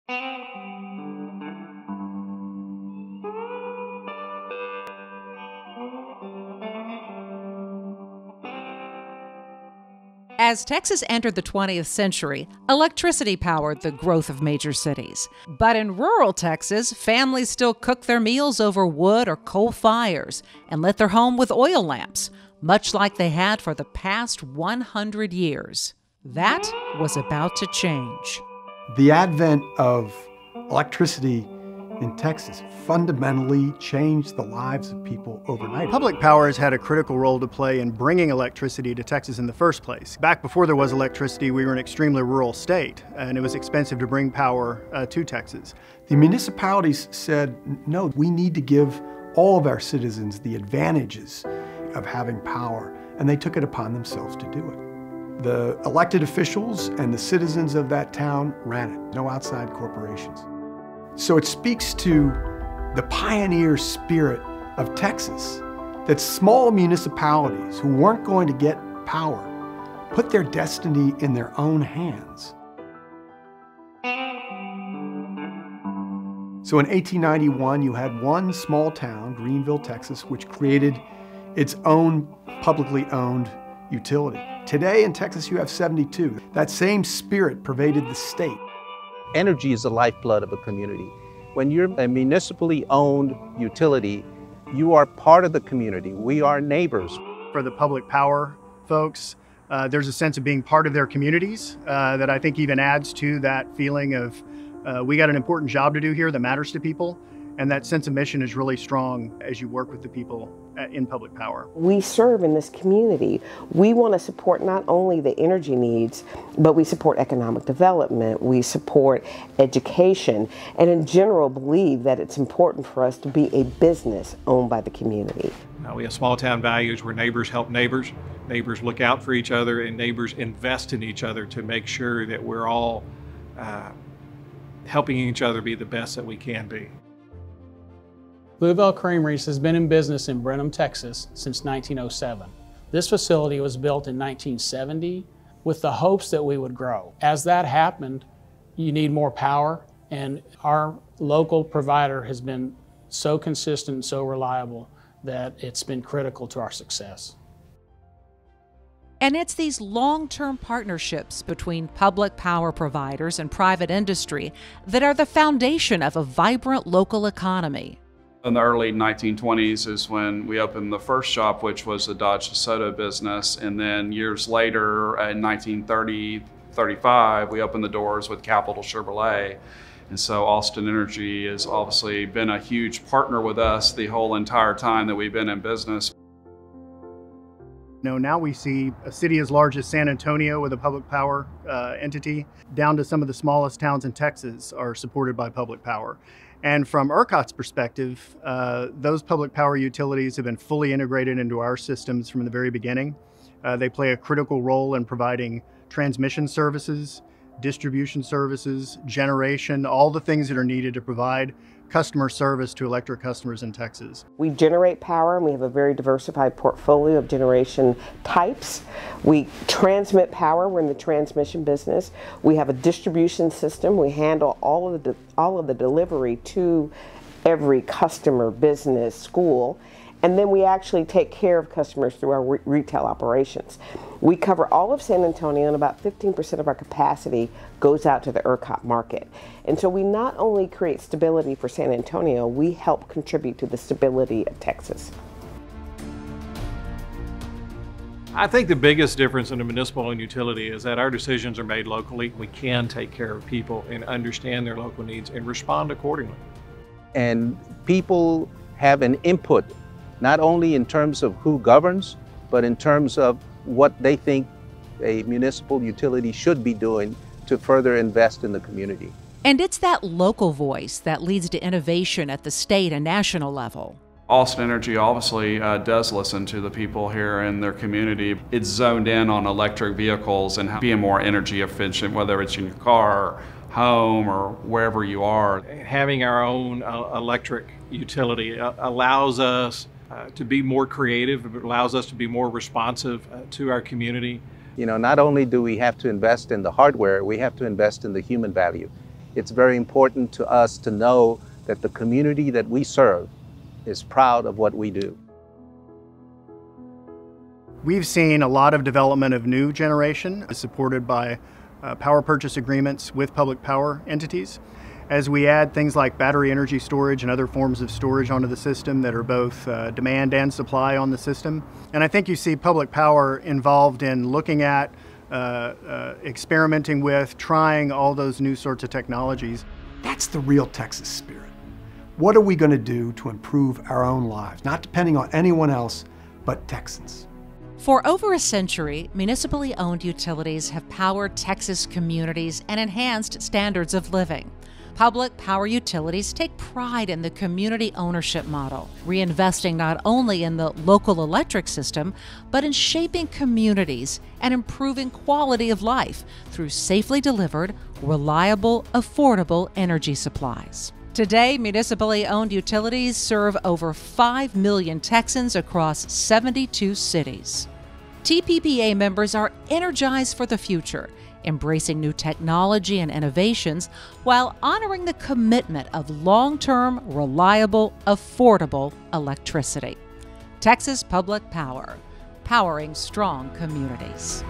As Texas entered the 20th century, electricity powered the growth of major cities. But in rural Texas, families still cooked their meals over wood or coal fires and lit their home with oil lamps, much like they had for the past 100 years. That was about to change. The advent of electricity in Texas fundamentally changed the lives of people overnight. Public power has had a critical role to play in bringing electricity to Texas in the first place. Back before there was electricity, we were an extremely rural state, and it was expensive to bring power to Texas. The municipalities said, no, we need to give all of our citizens the advantages of having power, and they took it upon themselves to do it. The elected officials and the citizens of that town ran it, no outside corporations. So it speaks to the pioneer spirit of Texas, that small municipalities who weren't going to get power put their destiny in their own hands. So in 1891, you had one small town, Greenville, Texas, which created its own publicly owned utility. Today in Texas, you have 72. That same spirit pervaded the state. Energy is the lifeblood of a community. When you're a municipally owned utility, you are part of the community. We are neighbors. For the public power folks, there's a sense of being part of their communities that I think even adds to that feeling of we got an important job to do here that matters to people. And that sense of mission is really strong as you work with the people in public power. We serve in this community. We want to support not only the energy needs, but we support economic development, we support education, and in general believe that it's important for us to be a business owned by the community. We have small town values where neighbors help neighbors, neighbors look out for each other, and neighbors invest in each other to make sure that we're all helping each other be the best that we can be. Bluebell Creameries has been in business in Brenham, Texas since 1907. This facility was built in 1970 with the hopes that we would grow. As that happened, you need more power, and our local provider has been so consistent and so reliable that it's been critical to our success. And it's these long-term partnerships between public power providers and private industry that are the foundation of a vibrant local economy. In the early 1920s is when we opened the first shop, which was the Dodge DeSoto business. And then years later, in 1935, we opened the doors with Capital Chevrolet. And so Austin Energy has obviously been a huge partner with us the whole entire time that we've been in business. Now we see a city as large as San Antonio with a public power entity, down to some of the smallest towns in Texas are supported by public power. And from ERCOT's perspective, those public power utilities have been fully integrated into our systems from the very beginning. They play a critical role in providing transmission services, distribution services, generation, all the things that are needed to provide customer service to electric customers in Texas. We generate power, and we have a very diversified portfolio of generation types. We transmit power, we're in the transmission business. We have a distribution system. We handle all of the delivery to every customer, business, school. And then we actually take care of customers through our retail operations. We cover all of San Antonio, and about 15% of our capacity goes out to the ERCOT market. And so we not only create stability for San Antonio, we help contribute to the stability of Texas. I think the biggest difference in a municipal and utility is that our decisions are made locally. We can take care of people and understand their local needs and respond accordingly. And people have an input, not only in terms of who governs, but in terms of what they think a municipal utility should be doing to further invest in the community. And it's that local voice that leads to innovation at the state and national level. Austin Energy obviously does listen to the people here in their community. It's zoned in on electric vehicles and being more energy efficient, whether it's in your car, home, or wherever you are. Having our own electric utility allows us to be more creative. It allows us to be more responsive to our community. You know, not only do we have to invest in the hardware, we have to invest in the human value. it's very important to us to know that the community that we serve is proud of what we do. We've seen a lot of development of new generation supported by power purchase agreements with public power entities. As we add things like battery energy storage and other forms of storage onto the system that are both demand and supply on the system. And I think you see public power involved in looking at, experimenting with, trying all those new sorts of technologies. That's the real Texas spirit. What are we going to do to improve our own lives, not depending on anyone else but Texans? For over a century, municipally owned utilities have powered Texas communities and enhanced standards of living. Public power utilities take pride in the community ownership model, reinvesting not only in the local electric system, but in shaping communities and improving quality of life through safely delivered, reliable, affordable energy supplies. Today, municipally owned utilities serve over 5 million Texans across 72 cities. TPPA members are energized for the future, embracing new technology and innovations while honoring the commitment of long-term, reliable, affordable electricity. Texas Public Power, powering strong communities.